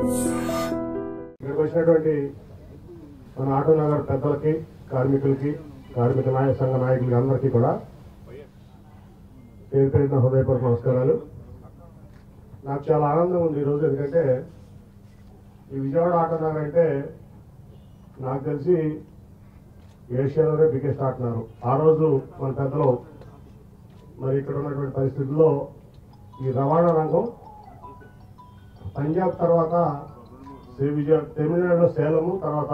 ఇక్కడికి వచ్చినటువంటి మన ఆటో నగర్ పెద్దలకి, కార్మికులకి, కార్మిక సంఘ నాయకులకి అందరికీ కూడా పేరు పేరున హృదయపూర్వక నమస్కారాలు. నాకు చాలా ఆనందం ఉంది ఈరోజు. ఎందుకంటే ఈ విజయవాడ ఆటో నగర్ అంటే నాకు తెలిసి ఏషియాలోనే బిగ్గెస్ట్ ఆటో నగర్. ఆ రోజు మన పెద్దలు మరి ఇక్కడ ఉన్నటువంటి పరిస్థితుల్లో ఈ రవాణా రంగం పంజాబ్ తర్వాత తమిళనాడులో సేలము, తర్వాత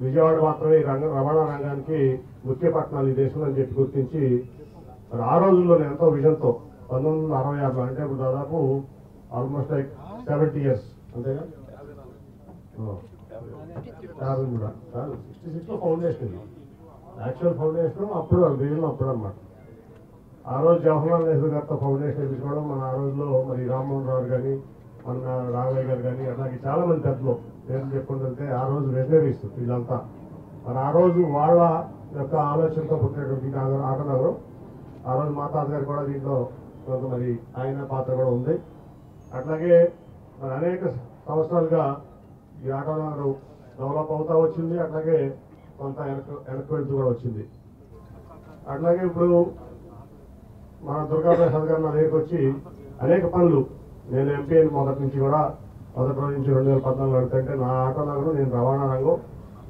విజయవాడ మాత్రమే ఈ రవాణా రంగానికి ముఖ్య పట్టణాలు ఈ దేశంలో అని చెప్పి గుర్తించి మరి ఆ రోజుల్లోనే ఎంతో విజన్తో 1966 అంటే ఇప్పుడు దాదాపు ఆల్మోస్ట్ లైక్ 70 years అంతేగా, 66లో ఫౌండేషన్, యాక్చువల్ ఫౌండేషన్ అప్పుడు రీజన్ అప్పుడు అనమాట. ఆ రోజు జవహర్లాల్ నెహ్రూ గారితో ఫౌండేషన్ వేయించుకోవడం, మన ఆ రోజులో మరి రామ్మోహన్ రావు కానీ, మన రాఘవయ్య గారు కానీ, అలాగే చాలా మంది పెద్దలు పేర్లు చెప్పుకుంటుంటే ఆ రోజు విజనరీస్ వీళ్ళంతా మరి ఆ రోజు వాళ్ళ యొక్క ఆలోచనతో పుట్టినటువంటి ఆటో నగరం. ఆ రోజు మా తాతగారు కూడా దీంట్లో కొంత మరి ఆయన పాత్ర కూడా ఉంది. అట్లాగే మరి అనేక సంవత్సరాలుగా ఈ ఆటో నగరం డెవలప్ అవుతూ వచ్చింది. అట్లాగే కొంత వెనక్కి వెళ్తూ కూడా వచ్చింది. అట్లాగే ఇప్పుడు మన దుర్గాప్రసాద్ గారు నా దగ్గరికి వచ్చి అనేక పనులు, నేను ఎంపీ అయిన మొదటి నుంచి కూడా, మొదటి రోజు నుంచి 2014 అడుగుతుంటే నా ఆటో నగరం, నేను రవాణా రంగం,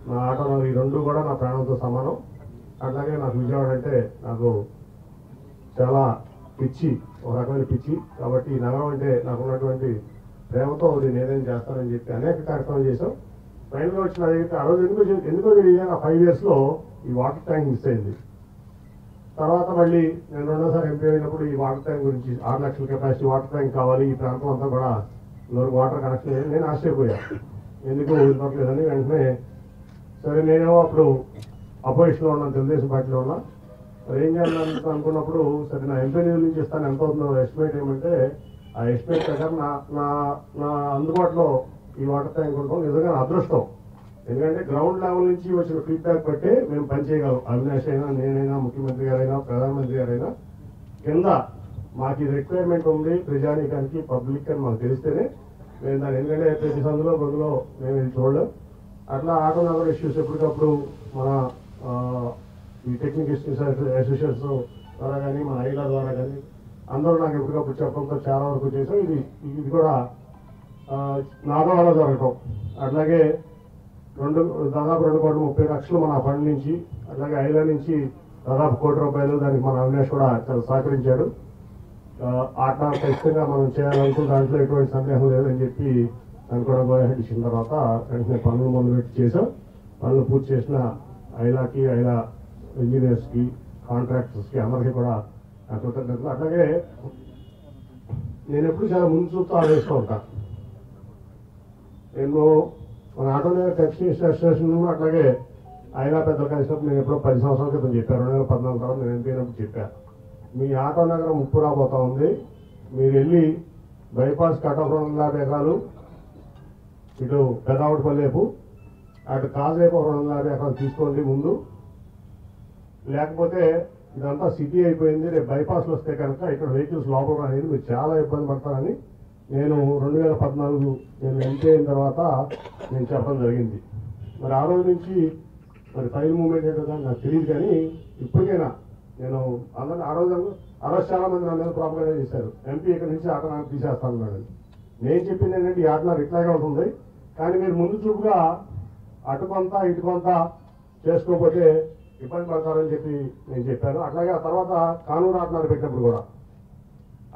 నా ఆటో నగరం ఈ రెండు కూడా నా ప్రాణంతో సమానం. అట్లాగే నాకు విజయవాడ అంటే నాకు చాలా పిచ్చి, ఒక రకమైన పిచ్చి. కాబట్టి ఈ నగరం అంటే నాకు ఉన్నటువంటి ప్రేమతో నేను ఏదైనా చేస్తానని చెప్పి అనేక కార్యక్రమాలు చేశాం. ఫైనల్గా వచ్చిన దగ్గరికి ఆ రోజు ఎందుకో తెలియదు, ఆ 5 yearsలో ఈ వాటర్ ట్యాంక్ మిస్ అయింది. తర్వాత మళ్ళీ నేను రెండోసారి ఎంపీ అయినప్పుడు ఈ వాటర్ ట్యాంక్ గురించి 6 లక్షల కెపాసిటీ వాటర్ ట్యాంక్ కావాలి, ఈ ప్రాంతం అంతా కూడా వాటర్ కనెక్షన్ అయ్యింది. నేను ఆశ్చర్యపోయాను, ఎందుకు వదిలిపట్లేదని. వెంటనే సరే, నేనేమో అప్పుడు అపోజిషన్లో ఉన్నాను, తెలుగుదేశం పార్టీలో ఉన్నా. మరి ఏం చేయాలని అనుకున్నప్పుడు సరే నా ఎంపీ నిధుల నుంచి ఇస్తాను, ఎంత అవుతుందో ఎస్టిమేట్ ఏమంటే ఆ ఎస్టిమేట్ ప్రకారం నా అందుబాటులో ఈ వాటర్ ట్యాంక్ ఉండడం నిజంగా నా అదృష్టం. ఎందుకంటే గ్రౌండ్ లెవెల్ నుంచి వచ్చిన ఫీడ్బ్యాక్ బట్టే మేము పనిచేయగలం. అవినాష్ అయినా, నేనైనా, ముఖ్యమంత్రి గారైనా, ప్రధానమంత్రి గారైనా కింద మాకు ఇది రిక్వైర్మెంట్ ఉంది ప్రజానీకానికి, పబ్లిక్ అని మాకు తెలిస్తేనే మేము దాన్ని, ఎందుకంటే ప్రతి సందులో గొంతులో మేము ఇది చూడలేం. అట్లా ఆటో నగర్ ఇష్యూస్ ఎప్పటికప్పుడు మన ఈ టెక్నిక్ అసోసియేషన్స్ ద్వారా కానీ, మన ఐలా ద్వారా కానీ అందరూ నాకు ఎప్పటికప్పుడు చెప్పడంతో చాలా వరకు చేసాం. ఇది కూడా నా ద్వారా జరగటం. అట్లాగే దాదాపు 2,30,00,000 మన ఫండ్ నుంచి, అట్లాగే ఐలా నుంచి దాదాపు ₹1,00,00,000 దానికి మన అవినాష్ కూడా చాలా సహకరించాడు. ఆట ఖచ్చితంగా మనం చేయాలనుకున్న దాంట్లో ఎటువంటి సందేహం లేదని చెప్పి దాన్ని కూడా గోహెడ్ ఇచ్చిన తర్వాత వెంటనే పనులు మొదలుపెట్టి చేసాం. పనులు పూర్తి చేసిన ఐలాకి, ఐలా ఇంజనీర్స్కి, కాంట్రాక్టర్స్కి అందరికీ కూడా కృతజ్ఞతలు. అట్లాగే నేను ఎప్పుడు చాలా ముందు చూస్తూ ఆలోచిస్తూ ఉంటాను. నేను మన ఆటో నగర్ టెక్స్టైల్ అసోసియేషన్ అట్లాగే ఐలా పెద్దలు కలిసినప్పుడు నేను ఎప్పుడో 10 సంవత్సరాల క్రితం చెప్పాను, 2014 తర్వాత నేను ఎంపీ అయినప్పుడు చెప్పాను, మీ ఆటో నగరం ముప్పు రాబోతా ఉంది, మీరు వెళ్ళి బైపాస్ కటఫ్ 250 ఎకరాలు, ఇటు పెదావటిపల్లేపు, అటు కాజేపు 250 ఎకరాలు తీసుకోండి ముందు, లేకపోతే ఇదంతా సిటీ అయిపోయింది, రేపు బైపాస్లు వస్తే కనుక ఇక్కడ వెహికల్స్ లోపల అనేది మీరు చాలా ఇబ్బంది పడతారని నేను 2014 నేను ఎంపీ అయిన తర్వాత నేను చెప్పడం జరిగింది. మరి ఆ రోజు నుంచి మరి ఫైల్ మూవ్మెంట్ ఏంటో నాకు తెలియదు, కానీ ఇప్పటికైనా నేను అందరూ ఆ రోజు చాలా మంది నా మీద ప్రాపర్గా చేశారు, ఎంపీ ఇక్కడ నుంచి ఆటో నాకు తీసేస్తాను. నేను చెప్పింది ఏంటంటే ఈ ఆటో నాకు ఇట్లాగే ఉంటుంది, కానీ మీరు ముందు చూపుగా అటు కొంత ఇటు కొంత చేసుకోకపోతే ఇబ్బంది పడతారని చెప్పి నేను చెప్పాను. అట్లాగే ఆ తర్వాత కానూరు ఆటనారు పెట్టినప్పుడు కూడా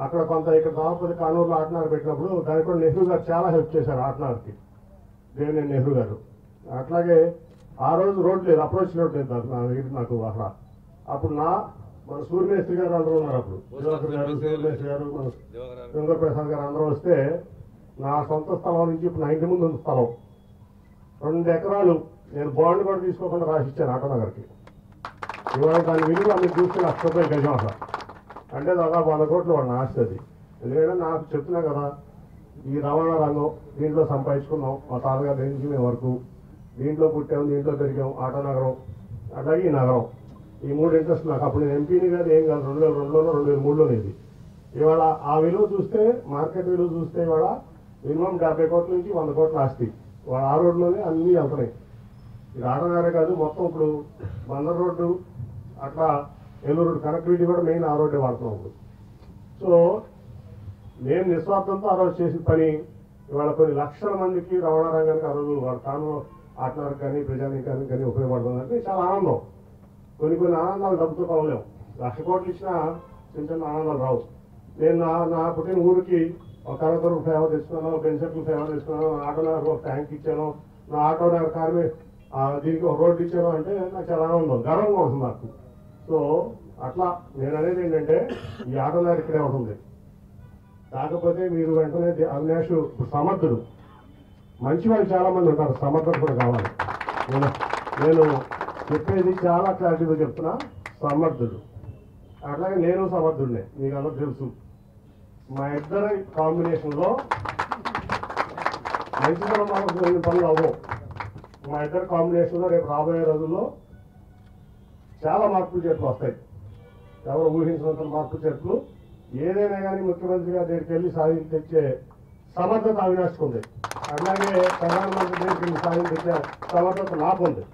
అక్కడ కొంత, ఇక్కడ దాదాపు కానూరులో ఆటనారు పెట్టినప్పుడు దానికి కూడా నెహ్రూ గారు చాలా హెల్ప్ చేశారు ఆటనార్కి, దేవినేని నెహ్రూ గారు. అట్లాగే ఆ రోజు రోడ్ లేదు, అప్రోచ్ రోడ్ లేదు నా దగ్గర నాకు అక్కడ. అప్పుడు మన సూర్యమేశ్వరి గారు అందరూ ఉన్నారు, అప్పుడు దివాకర్ గారు, సూర్యమేశ్వరి గారు, మన దుర్గాప్రసాద్ గారు అందరూ వస్తే నా సొంత స్థలం నుంచి ఇప్పుడు నా ఇంటి ముందు ఉన్న స్థలం 2 ఎకరాలు నేను బాండ్ కూడా తీసుకోకుండా రాసిచ్చాను ఆటో నగర్కి. ఇవాళ దాని విలువ మీరు చూస్తే ₹1,00,000 గజం అసలు, అంటే దాదాపు 100 కోట్లు వాడిని ఆస్తుంది. ఎందుకంటే నాకు చెప్తున్నా కదా, ఈ రవాణా రంగం దీంట్లో సంపాదించుకున్నాం, మా తాతగారి నుంచి మేము వరకు దీంట్లో పుట్టాము, దీంట్లో పెరిగాము. ఆటో నగరం అట్లాగే ఈ నగరం, ఈ 3 ఇంట్రెస్ట్ నాకు. అప్పుడు నేను ఎంపీని కాదు, ఏం కాదు, 2002లోనో 2003లోనే ఇది. ఇవాళ ఆ విలువ చూస్తే, మార్కెట్ విలువ చూస్తే ఇవాళ మినిమం 50 కోట్ల నుంచి 100 కోట్ల ఆస్తి వాళ్ళ ఆ రోడ్లోనే అన్నీ వెళ్తున్నాయి. ఇది ఆడగారే కాదు, మొత్తం ఇప్పుడు బందర్ రోడ్డు అట్లా ఏలూరు రోడ్డు కనెక్టివిటీ కూడా మెయిన్ ఆ రోడ్డే వాడుతున్నాం ఇప్పుడు. సో నేను నిస్వార్థంతో ఆ రోజు చేసిన పని ఇవాళ కొన్ని లక్షల మందికి రవాణా రంగానికి ఆ రోజు వాళ్ళ కాను ఆటలకు కానీ ప్రజానీకానికి కానీ ఉపయోగపడుతుందంటే చాలా ఆనందం. కొన్ని ఆనందాలు డబ్బుతో కొనలేము. 1,00,000 కోట్లు ఇచ్చినా చిన్న చిన్న ఆనందాలు రావు. నేను నా పుట్టిన ఊరికి ఒక కరతరు ఫేవర్ తెచ్చుకున్నాను, పెన్షన్లు ఫేవర్ తెచ్చుకున్నాను, ఆటో నగర్ ఒక ట్యాంక్ ఇచ్చాను, నా ఆటో నగర్ కార్మి దీనికి ఒక రోడ్డు ఇచ్చాను అంటే నాకు చాలా ఆనందం, గర్వంగా ఉంటుంది నాకు. సో అట్లా నేను అనేది ఏంటంటే ఈ ఆటో నగర్ ఇక్కడే ఉంటుంది. కాకపోతే మీరు వెంటనే అవినాష్ సమర్థుడు, మంచి వాళ్ళు చాలా మంది ఉంటారు, సమర్థత కూడా కావాలి. నేను చెప్పేది చాలా క్లారిటీగా చెప్తున్నా, సమర్థుడు. అట్లాగే నేను సమర్థుడినే, మీకు అందరూ తెలుసు. మా ఇద్దరి కాంబినేషన్లో మంచితనం పనులు అవ్వవు. మా ఇద్దరి కాంబినేషన్లో రేపు రాబోయే రోజుల్లో చాలా మార్పులు చేతులు వస్తాయి. ఎవరు ఊహించినంత మార్పులు చేతులు. ఏదైనా కానీ ముఖ్యమంత్రి గారి దగ్గరికి వెళ్ళి సాధించి తెచ్చే సమర్థత అవినాష్కి ఉంది. అలాగే ప్రధానమంత్రి దగ్గరికి వెళ్ళి సాధించి తెచ్చే సమర్థత నాకు ఉంది.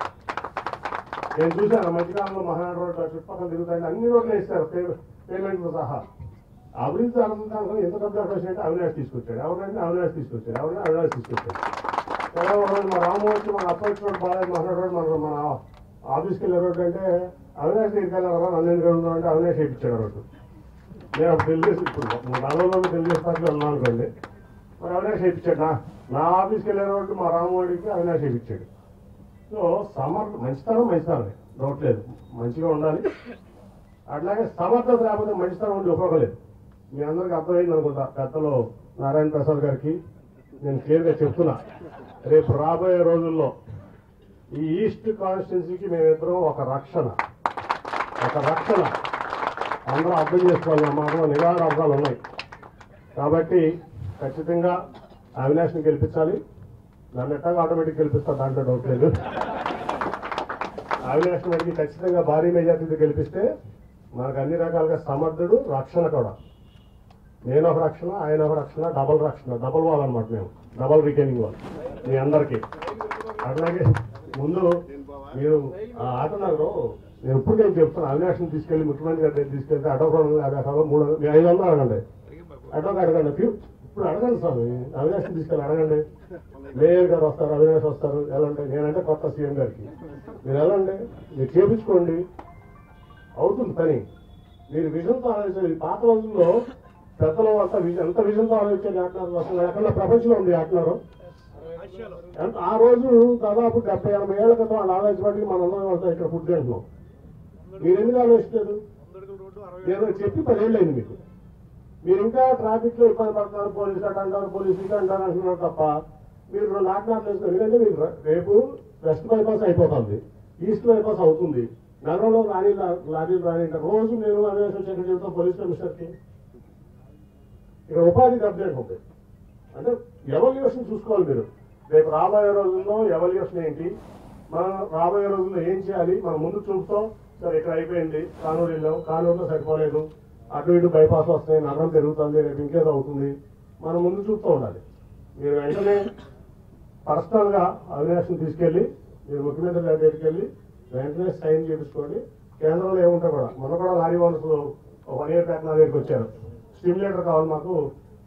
నేను చూశాను మధ్యకాలంలో మహానాడు రోడ్డు చుట్టుపక్కల తిరుగుతాయి, అన్ని రోడ్లు వేస్తారు పేమెంట్తో సహా. అభివృద్ధి అనుకుంటాను ఎంత డబ్బు వచ్చినట్టు అవినాష్ తీసుకొచ్చాడు, ఎవరైనా అవినాష్ తీసుకొచ్చాడు, ఎవరైనా అవినాష్ తీసుకొచ్చాడు. రోజు మా రాము వచ్చి మన అప్రోచ్ రోడ్ బాగా మహానాడు రోడ్ మన ఆఫీస్కి వెళ్ళే రోడ్డు అంటే అవినాష్ దగ్గరికి వెళ్ళారా, నన్ను ఎందుకు వెళ్తున్నాం అంటే అవినాష్ వేయించాడు రోడ్డు. నేను అప్పుడు తెలుగుదేశం, ఇప్పుడు 40 మంది తెలుగుదేశం పార్టీలో ఉన్నాను అనుకోండి, మరి అవినాష్ వేయించాడు. నా ఆఫీస్కి వెళ్ళే రోడ్డు మా రాముడికి అవినాష్ వేయించాడు. సో మంచితనమే డౌట్ లేదు, మంచిగా ఉండాలి. అట్లాగే సమర్థత లేకపోతే మంచితనం ఉండి ఉపయోగం లేదు. మీ అందరికీ అర్థమైంది అనుకుంటా. పెద్దలు నారాయణ ప్రసాద్ గారికి నేను క్లియర్గా చెప్తున్నా, రేపు రాబోయే రోజుల్లో ఈ ఈస్ట్ కాన్స్టిట్యున్సీకి మేమిద్దరం ఒక రక్షణ అందరూ అర్థం చేసుకోవాలి. మాకు నిరాహార అర్థాలు ఉన్నాయి కాబట్టి ఖచ్చితంగా అవినాష్ని గెలిపించాలి. నన్ను ఎట్టాగా ఆటోమేటిక్ గెలిపిస్తా, దాంట్లో డౌట్ లేదు. అవినాష్ మనకి ఖచ్చితంగా భారీ మెజార్టీతో గెలిపిస్తే మనకు అన్ని రకాలుగా సమర్థుడు, రక్షణ కూడా. నేను ఒక రక్షణ, ఆయన ఒక రక్షణ, డబల్ వాల్ అనమాట. మేము డబల్ రిటైనింగ్ వాల్ మీ అందరికీ. అట్లాగే ముందు మీరు ఆటో నగరు నేను ఇప్పుడు నేను చెప్తాను, అవినాష్ని తీసుకెళ్ళి ముఖ్యమంత్రి గారి దగ్గర తీసుకెళ్తే ఆటో 500 అడగండి, ఆటోకి అడగండి. ఇప్పుడు అడగండి స్వామి, అవినాష్ని తీసుకెళ్ళి అడగండి. మేయర్ గారు వస్తారు, అవినాష్ వస్తారు, వెళ్ళండి. నేనంటే కొత్త సీఎం గారికి మీరు వెళ్ళండి, మీరు చేపించుకోండి, అవుతుంది పని. మీరు విజన్తో ఆలోచించాలి. పాత రోజుల్లో పెద్దలు అంతా ఎంత విజన్తో ఆలోచించారు ఆటనారు. అసలు ఎక్కడ ప్రపంచంలో ఉంది ఆటనారు. ఆ రోజు దాదాపు 70-80 ఏళ్ల క్రితం వాళ్ళు ఆలోచించబట్టి మనందరం అంతా ఇక్కడ ఫుడ్ తింటున్నాం. మీరు ఎందుకు ఆలోచించారు? నేను చెప్పి 10 ఏళ్ళు అయింది మీకు. మీరు ఇంకా ట్రాఫిక్ లో ఇబ్బంది పడుతున్నారు, పోలీసు అటు అంటారు, పోలీసు ఇటు అంటారు అంటున్నారు తప్ప మీరు నాటనాలు వేస్తున్నారు. ఎందుకంటే మీరు రేపు వెస్ట్ బైపాస్ అయిపోతుంది, ఈస్ట్ బైపాస్ అవుతుంది, నగరంలో లారీలు రాని రోజు నేను అవినాష్ చక్ర చెబుతాం పోలీస్ కమిషనర్కి. ఇక్కడ ఉపాధి అప్డేట్ ఉంది అంటే ఎవల్యూషన్ చూసుకోవాలి మీరు. రేపు రాబోయే రోజుల్లో ఎవల్యూషన్ ఏంటి, మనం రాబోయే రోజుల్లో ఏం చేయాలి, మనం ముందు చూపుతాం. సరే ఇక్కడ అయిపోయింది, కానూరు వెళ్ళాం, కానూరులో సరిపోలేదు, అటు ఇటు బైపాస్ వస్తాయి, నగరం పెరుగుతుంది, రేపు ఇంకేదో అవుతుంది, మనం ముందు చూపుతూ ఉండాలి. మీరు వెంటనే పర్సనల్గా అవినాష్ని తీసుకెళ్ళి మీరు ముఖ్యమంత్రి గారి దగ్గరికి వెళ్ళి వెంటనే సైన్ చేయించుకోండి. కేంద్రంలో ఏముంటా కూడా మొన్న కూడా లారీ ఓనర్స్లో 1 year బ్యాక్ నా దగ్గరికి వచ్చారు. స్టిమ్యులేటర్ కావాలి మాకు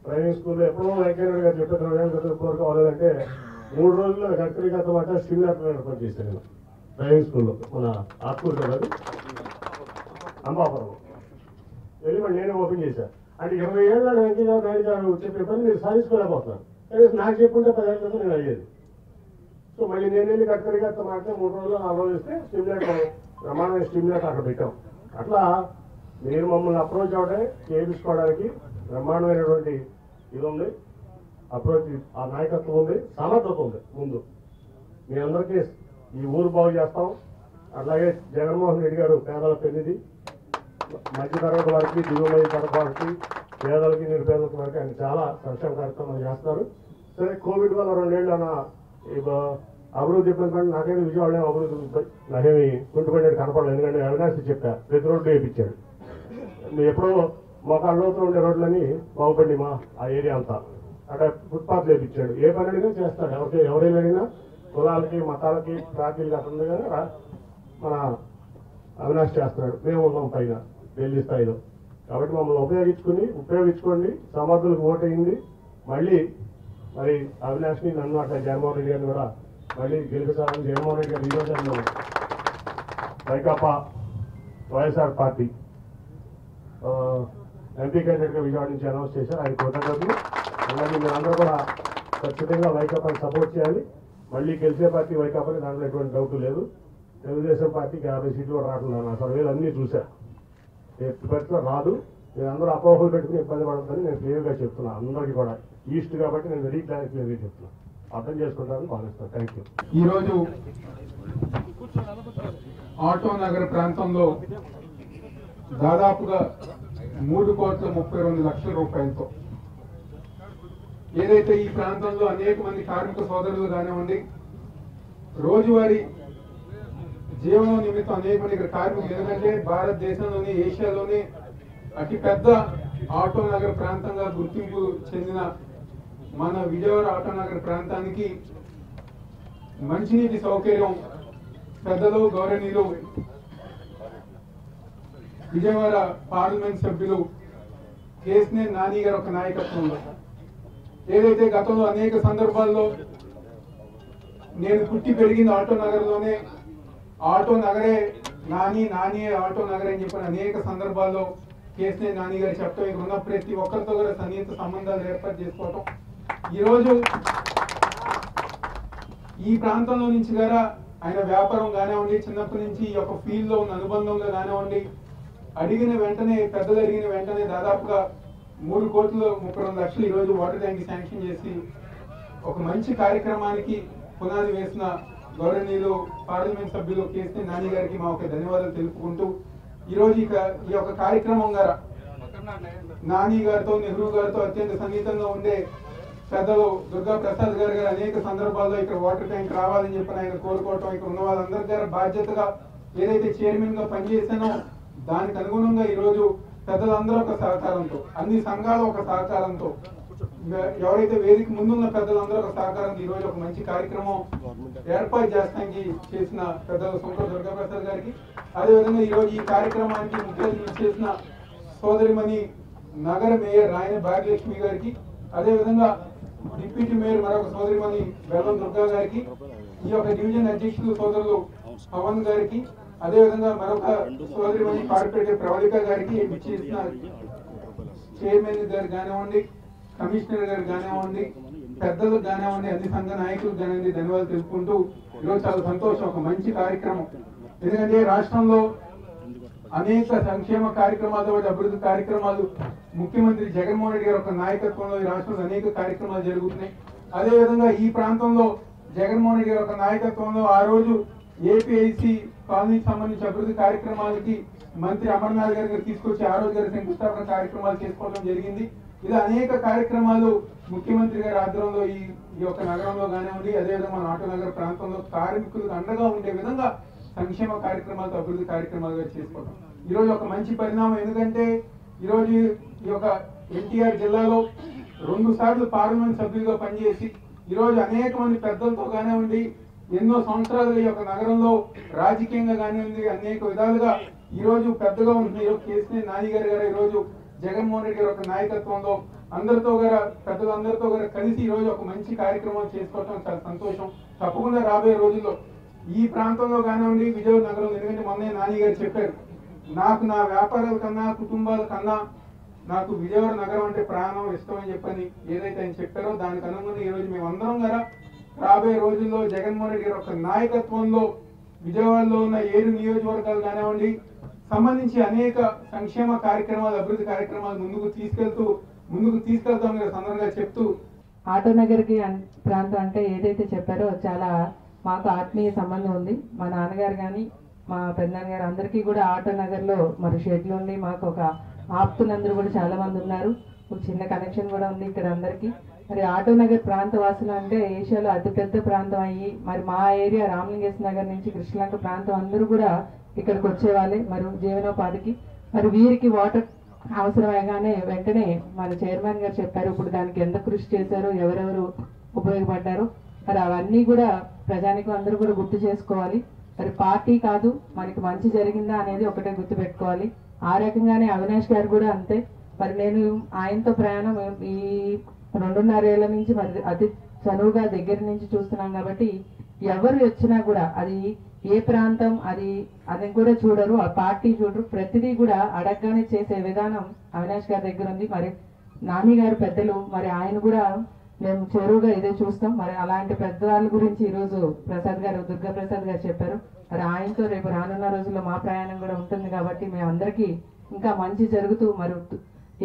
డ్రైవింగ్ స్కూల్లో. ఎప్పుడో వెంకయ్య గారు చెప్పారు 20 ఏళ్ళ క్రితం ఇప్పటివరకు అవ్వలేదంటే 3 రోజుల్లో వ్యక్తిగత మాట స్టిమ్యులేటర్ ఏర్పాటు చేశాను నేను డ్రైవింగ్ స్కూల్లో. మన ఆత్మూరు కదా అంబాపురం వెళ్ళి మళ్ళీ నేనే ఓపెన్ చేశాను. అంటే 20 ఏళ్ళ వెంకయ్య నాయుడు గారు చెప్పే పని మీరు సాధించుకోలేకపోతున్నారు. నాకు చెప్పుంటే 10 ఏళ్ళ క్రితం నేను అయ్యేది. సో మళ్ళీ నేను వెళ్ళి గడ్కరీగా మాట్లాడి 3 రోజుల్లో 4 రోజులు ఇస్తే స్టిమ్యులేటర్ ప్రమాణమైన స్టిమ్యులేటర్ అక్కడ పెట్టాం. అట్లా మీరు మమ్మల్ని అప్రోచ్ అవడే చేయించుకోవడానికి బ్రహ్మాండమైనటువంటి ఇది ఉంది, అప్రోచ్ ఆ నాయకత్వం ఉంది, సమర్థత ఉంది. ముందు మీ అందరికీ ఈ ఊరు బాగు చేస్తాం. అలాగే జగన్మోహన్ రెడ్డి గారు పేదల పెన్నిది, మధ్యతరగతి వారికి, దిగువ తరగతి వారికి, పేదలకి నిరుపేదలకి వారికి ఆయన చాలా సంక్షేమ కార్యక్రమాలు చేస్తారు. సరే కోవిడ్ వల్ల 2 ఏళ్ళు అన్న అభివృద్ధి ఇబ్బంది పడి నాకేమి విజయవాడలో అభివృద్ధి నాకేమి కుంటుపడినట్టు కనపడలేదు. ఎందుకంటే అవినాష్ చెప్పా ప్రతి రోడ్డు వేయించాడు. ఎప్పుడో మోకాళ్ళ లోతులు ఉండే రోడ్లని బాగుపడి మా ఆ ఏరియా అంతా అక్కడ ఫుట్పాత్ వేపించాడు. ఏ పని అడిగినా చేస్తాడు. ఎవరైనా అడిగినా కులాలకి మతాలకి పార్టీలకి అతను కానీ మన అవినాష్ చేస్తున్నాడు. మేము ఉన్నాం పైన ఢిల్లీ స్థాయిలో. కాబట్టి మమ్మల్ని ఉపయోగించుకోండి, సమర్థులకు ఓటేయండి. మళ్ళీ మరి అవినాష్ని నన్ను అట్లా జగన్మోహన్ రెడ్డి గారిని కూడా మళ్ళీ గెలిపించాలని జగన్మోహన్ రెడ్డి గారు ఈరోజు వైకాపా వైఎస్ఆర్ పార్టీ ఎంపీ క్యాండిడేట్గా విజయవాడ నుంచి అనౌన్స్ చేశారు. ఆయన కృతజ్ఞతలు. అలాగే మీరందరూ కూడా ఖచ్చితంగా వైకాపాని సపోర్ట్ చేయాలి. మళ్ళీ గెలిచే పార్టీ వైకాపాని, దాంట్లో ఎటువంటి డౌట్ లేదు. తెలుగుదేశం పార్టీకి 50 సీట్లు కూడా రావట్లేదు. నా సర్వేలు అన్నీ చూశాను. ఎట్టి పరిస్థితిలో రాదు. మీరందరూ అపోహలు పెట్టుకుని ఇబ్బంది పడద్దని నేను క్లియర్గా చెప్తున్నాను. అందరికీ కూడా ఈస్ట్ కాబట్టి నేను వెరీ క్లియర్గా చెప్తున్నాను. అర్థం చేసుకుంటారని భావిస్తాను. Thank you. ఈరోజు ఆటో నగర్ ప్రాంతంలో దాదాపుగా 3,32,00,000 రూపాయలతో ఏదైతే ఈ ప్రాంతంలో అనేక మంది కార్మిక సోదరులు కానివ్వండి, రోజువారీ జీవనం నిమిత్తం అనేక మంది ఇక్కడ కార్మికులు, ఎందుకంటే భారతదేశంలోని ఏషియాలోని అతిపెద్ద ఆటో నగర్ ప్రాంతంగా గుర్తింపు చెందిన మన విజయవాడ ఆటో నగర్ ప్రాంతానికి మంచినీటి సౌకర్యం పెద్దలు గౌరవనీయులు విజయవాడ పార్లమెంట్ సభ్యులు కేసినేని నాని గారి ఒక నాయకత్వంలో, ఏదైతే గతంలో అనేక సందర్భాల్లో నేను పుట్టి పెరిగింది ఆటో నగర్లోనే, ఆటో నగరే నాని ఆటో నగరే అని చెప్పిన అనేక సందర్భాల్లో కేసినేని నాని గారు చెప్తాం. ఇక్కడ ఉన్న ప్రతి ఒక్కరితో కూడా సన్నిహిత సంబంధాలు ఏర్పాటు చేసుకోవటం, ఈరోజు ఈ ప్రాంతంలో నుంచి గారా ఆయన వ్యాపారం కానివ్వండి, చిన్నప్పటి నుంచి ఈ యొక్క ఫీల్డ్ లో ఉన్న అనుబంధంగా కానివ్వండి, అడిగిన వెంటనే పెద్దలు అడిగిన వెంటనే దాదాపుగా 3,32,00,000 ఈరోజు వాటర్ ట్యాంక్ శాంక్షన్ చేసి ఒక మంచి కార్యక్రమానికి పునాది వేసిన గౌరవనీయులు పార్లమెంట్ సభ్యులు కేసినేని నాని గారికి మా ఒక ధన్యవాదాలు తెలుపుకుంటూ, ఈరోజు ఈ యొక్క కార్యక్రమం గారా నాని గారితో, నెహ్రూ గారితో అత్యంత సన్నిహితంగా ఉండే పెద్దలు దుర్గా ప్రసాద్ గారు అనేక సందర్భాల్లో ఇక్కడ వాటర్ ట్యాంక్ రావాలని చెప్పి ఆయన కోరుకోవటం, ఇక్కడ ఉన్న వాళ్ళందరి గారు బాధ్యతగా ఏదైతే చైర్మన్ గా పనిచేశానో దానికి అనుగుణంగా ఈరోజు పెద్దలందరూ ఒక సహకారంతో, అన్ని సంఘాలు ఒక సహకారంతో, ఎవరైతే వేదిక ముందున్న పెద్దలందరూ ఒక సహకారంతో ఈరోజు ఒక మంచి కార్యక్రమం ఏర్పాటు చేస్తానికి చేసిన పెద్దలు సొంత దుర్గా ప్రసాద్ గారికి, అదేవిధంగా ఈరోజు ఈ కార్యక్రమానికి ముఖ్య అతిథి చేసిన సోదరిమణి నగర మేయర్ రాయన భాగ్యలక్ష్మి గారికి, అదేవిధంగా డిప్యూటీ మేయర్ మరొక సోదరిమణి బెల్లం దుర్గా గారికి, ఈ యొక్క డివిజన్ అధ్యక్షులు సోదరులు పవన్ గారికి, అదేవిధంగా మరొక సోదరిమణి కార్పొరేటర్ ప్రవళిక గారికి, చేసిన చైర్మన్ గారు కానివ్వండి, కమిషనర్ గారు కానివ్వండి, పెద్దలకు కానివ్వండి, అన్ని సంఘ నాయకులకు కానివ్వండి ధన్యవాదాలు తెలుపుకుంటూ, ఈరోజు చాలా సంతోషం, ఒక మంచి కార్యక్రమం. ఎందుకంటే రాష్ట్రంలో అనేక సంక్షేమ కార్యక్రమాలతో పాటు అభివృద్ధి కార్యక్రమాలు ముఖ్యమంత్రి జగన్మోహన్ రెడ్డి గారి ఒక నాయకత్వంలో ఈ రాష్ట్రంలో అనేక కార్యక్రమాలు జరుగుతున్నాయి. అదేవిధంగా ఈ ప్రాంతంలో జగన్మోహన్ రెడ్డి గారి ఒక నాయకత్వంలో ఆ రోజు ఏపీఐసి కాలనీకి సంబంధించి అభివృద్ధి కార్యక్రమాలకి మంత్రి అమర్నాథ్ గారి తీసుకొచ్చి ఆ రోజు గారి శంకుస్థాపన కార్యక్రమాలు చేసుకోవడం జరిగింది. ఇలా అనేక కార్యక్రమాలు ముఖ్యమంత్రి గారి ఆధ్వర్యంలో ఈ యొక్క నగరంలో కానివ్వండి, అదేవిధంగా మన ఆటో నగర ప్రాంతంలో కార్మికులకు అండగా ఉండే విధంగా సంక్షేమ కార్యక్రమాలతో అభివృద్ధి కార్యక్రమాలుగా చేసుకోవడం ఈరోజు ఒక మంచి పరిణామం. ఎందుకంటే ఈరోజు ఈ యొక్క ఎన్టీఆర్ జిల్లాలో 2 సార్లు పార్లమెంట్ సభ్యులుగా పనిచేసి ఈరోజు అనేక మంది పెద్దలతో కానివ్వండి, ఎన్నో సంవత్సరాలుగా ఈ యొక్క నగరంలో రాజకీయంగా కానివ్వండి అనేక విధాలుగా ఈరోజు పెద్దగా ఉంటుంది. ఈరోజు కేసినేని నాని గారు ఈరోజు జగన్మోహన్ రెడ్డి గారి ఒక నాయకత్వంలో అందరితో గారు పెద్దలందరితో గారు కలిసి ఈరోజు ఒక మంచి కార్యక్రమం చేసుకోవడం చాలా సంతోషం. తప్పకుండా రాబోయే రోజుల్లో ఈ ప్రాంతంలో కానివ్వండి, విజయవాడ నగరంలో, ఎందుకంటే మొన్నే నాని గారు చెప్పారు, నాకు నా వ్యాపారాల కన్నా కుటుంబాల కన్నా నాకు విజయవాడ నగరం అంటే ప్రాణం ఇష్టం అని చెప్పని ఏదైతే ఆయన చెప్పారో దానికి అనుగుణంగా ఈరోజు మేమందరం గారా రాబోయే రోజుల్లో జగన్మోహన్ రెడ్డి గారి ఒక నాయకత్వంలో విజయవాడలో ఉన్న 7 నియోజకవర్గాలు కానివ్వండి సంబంధించి అనేక సంక్షేమ కార్యక్రమాలు, అభివృద్ధి కార్యక్రమాలు ముందుకు తీసుకెళ్తాం సందర్భంగా చెప్తూ, ఆటో నగర్కి ప్రాంతం అంటే ఏదైతే చెప్పారో చాలా మాకు ఆత్మీయ సంబంధం ఉంది. మా నాన్నగారు కానీ మా పెద్దనాన్నగారు అందరికీ కూడా ఆటో నగర్లో మరి షెడ్లు ఉండి మాకు ఒక ఆప్తులందరూ కూడా చాలా మంది ఉన్నారు. ఒక చిన్న కనెక్షన్ కూడా ఉంది ఇక్కడ అందరికీ. మరి ఆటో నగర్ ప్రాంత వాసులు అంటే ఏషియాలో అతిపెద్ద ప్రాంతం అయ్యి మరి మా ఏరియా రామలింగేశ్వర నగర్ నుంచి కృష్ణలంక ప్రాంతం అందరూ కూడా ఇక్కడికి వచ్చేవాళ్ళే మరి జీవనోపాధికి. మరి వీరికి వాటర్ అవసరమేగానే వెంటనే మన చైర్మన్ గారు చెప్పారు. ఇప్పుడు దానికి ఎంత కృషి చేశారో, ఎవరెవరు ఉపయోగపడ్డారో, మరి అవన్నీ కూడా ప్రజానికి అందరూ కూడా గుర్తు చేసుకోవాలి. మరి పార్టీ కాదు, మనకి మంచి జరిగిందా అనేది ఒకటే గుర్తు పెట్టుకోవాలి. ఆ రకంగానే అవినాష్ గారు కూడా అంతే. మరి నేను ఆయనతో ప్రయాణం ఈ 2.5 ఏళ్ల నుంచి మరి అతి చనువుగా దగ్గర నుంచి చూస్తున్నాం కాబట్టి ఎవరు వచ్చినా కూడా అది ఏ ప్రాంతం అది కూడా చూడరు, ఆ పార్టీ చూడరు, ప్రతిదీ కూడా అడగగానే చేసే విధానం అవినాష్ గారి దగ్గర ఉంది. మరి నాని గారు పెద్దలు, మరి ఆయన కూడా మేము చెరువుగా ఇదే చూస్తాం. మరి అలాంటి పెద్దవాళ్ళ గురించి ఈరోజు దుర్గా ప్రసాద్ గారు చెప్పారు. మరి ఆయనతో రేపు రానున్న రోజుల్లో మా ప్రయాణం కూడా ఉంటుంది కాబట్టి మేమందరికీ ఇంకా మంచి జరుగుతూ, మరి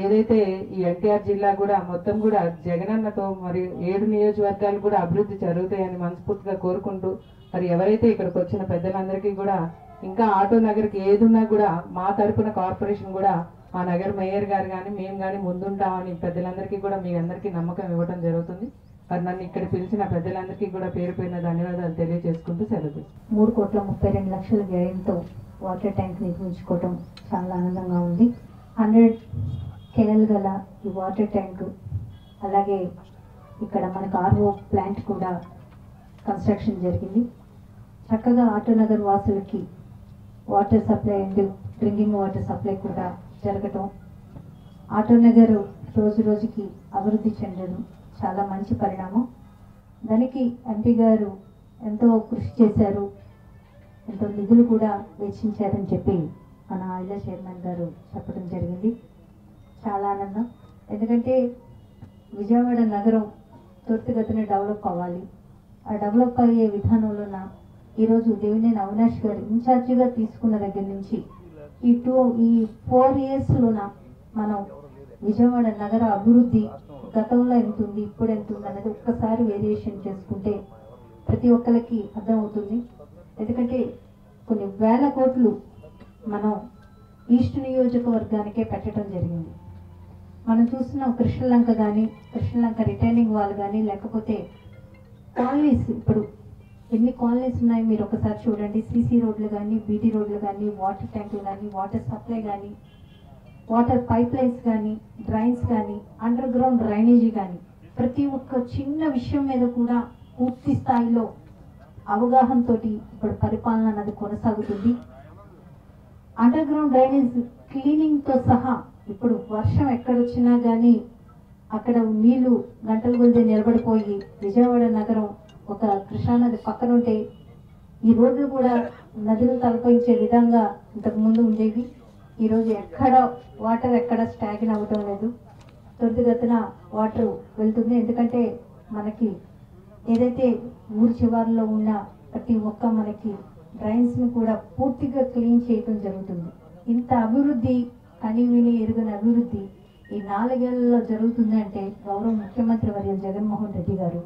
ఏదైతే ఈ ఎన్టీఆర్ జిల్లా కూడా మొత్తం కూడా జగనన్నతో మరి 7 నియోజకవర్గాలు కూడా అభివృద్ధి జరుగుతాయని మనస్ఫూర్తిగా కోరుకుంటూ, మరి ఎవరైతే ఇక్కడికి వచ్చిన పెద్దలందరికీ కూడా ఇంకా ఆటో నగర్కి ఏదున్నా కూడా మా తరపున కార్పొరేషన్ కూడా మా నగర మేయర్ గారు కానీ మేము కానీ ముందుంటామని పెద్దలందరికీ కూడా మీ అందరికీ నమ్మకం ఇవ్వడం జరుగుతుంది. మరి నన్ను ఇక్కడ పిలిచిన పెద్దలందరికీ కూడా పేరు పేరున ధన్యవాదాలు తెలియజేసుకుంటూ సెలవు. 3,32,00,000 వ్యయంతో వాటర్ ట్యాంక్ నిర్మించుకోవడం చాలా ఆనందంగా ఉంది. 100 KL గల ఈ వాటర్ ట్యాంక్, అలాగే ఇక్కడ మనకు RO ప్లాంట్ కూడా కన్స్ట్రక్షన్ జరిగింది. చక్కగా ఆటోనగర్ వాసులకి water supply and drinking water supply కూడా జరగటం, ఆటోనగర్ రోజు రోజుకి అభివృద్ధి చెందడం చాలా మంచి పరిణామం. దానికి ఎంపీ గారు ఎంతో కృషి చేశారు, ఎంతో నిధులు కూడా వెచ్చించారని చెప్పి మన ఆయిలా చైర్మన్ గారు చెప్పడం జరిగింది. చాలా ఆనందం. ఎందుకంటే విజయవాడ నగరం త్వరితగతిన డెవలప్ అవ్వాలి. ఆ డెవలప్ అయ్యే విధానంలోన ఈరోజు దేవినేని అవినాష్ గారు ఇన్ఛార్జిగా తీసుకున్న దగ్గర నుంచి ఈ 4 yearsలోన మనం విజయవాడ నగర అభివృద్ధి గతంలో ఎంత ఉంది, ఇప్పుడు ఎంత ఉంది అనేది ఒక్కసారి వేరియేషన్ చేసుకుంటే ప్రతి ఒక్కరికి అర్థమవుతుంది. ఎందుకంటే కొన్ని వేల కోట్లు మనం ఈస్ట్ నియోజకవర్గానికే పెట్టడం జరిగింది. మనం చూస్తున్నాం కృష్ణలంక కానీ, కృష్ణలంక రిటైనింగ్ వాల్ కానీ, లేకపోతే కాలనీస్, ఇప్పుడు ఎన్ని కాలనీస్ ఉన్నాయి మీరు ఒకసారి చూడండి. సీసీ రోడ్లు కానీ, బీటీ రోడ్లు కానీ, వాటర్ ట్యాంకులు కానీ, వాటర్ సప్లై కానీ, వాటర్ పైప్ లైన్స్ కానీ, డ్రైన్స్ కానీ, అండర్ గ్రౌండ్ డ్రైనేజీ కానీ, ప్రతి ఒక్క చిన్న విషయం మీద కూడా పూర్తి స్థాయిలో అవగాహనతో ఇప్పుడు పరిపాలన అన్నది కొనసాగుతుంది. అండర్ గ్రౌండ్ డ్రైనేజ్ క్లీనింగ్తో సహా ఇప్పుడు వర్షం ఎక్కడొచ్చినా కానీ అక్కడ నీళ్లు గంటల కొద్దీ నిలబడిపోయి విజయవాడ నగరం ఒక కృష్ణానది పక్కన ఉంటే ఈ రోడ్లు కూడా నదులు తలపించే విధంగా ఇంతకుముందు ఉండేవి. ఈరోజు వాటర్ ఎక్కడ స్టాగ్న్ అవ్వటం లేదు, త్వరితగతిన వాటర్ వెళ్తుంది. ఎందుకంటే మనకి ఏదైతే ఊరి చివరిలో ఉన్న ప్రతి ఒక్క మనకి డ్రైన్స్ని కూడా పూర్తిగా క్లీన్ చేయడం జరుగుతుంది. ఇంత అభివృద్ధి, కనివిని ఎరుగని అభివృద్ధి ఈ 4 ఏళ్లలో జరుగుతుందంటే గౌరవ ముఖ్యమంత్రి వర్యులు జగన్మోహన్ రెడ్డి గారు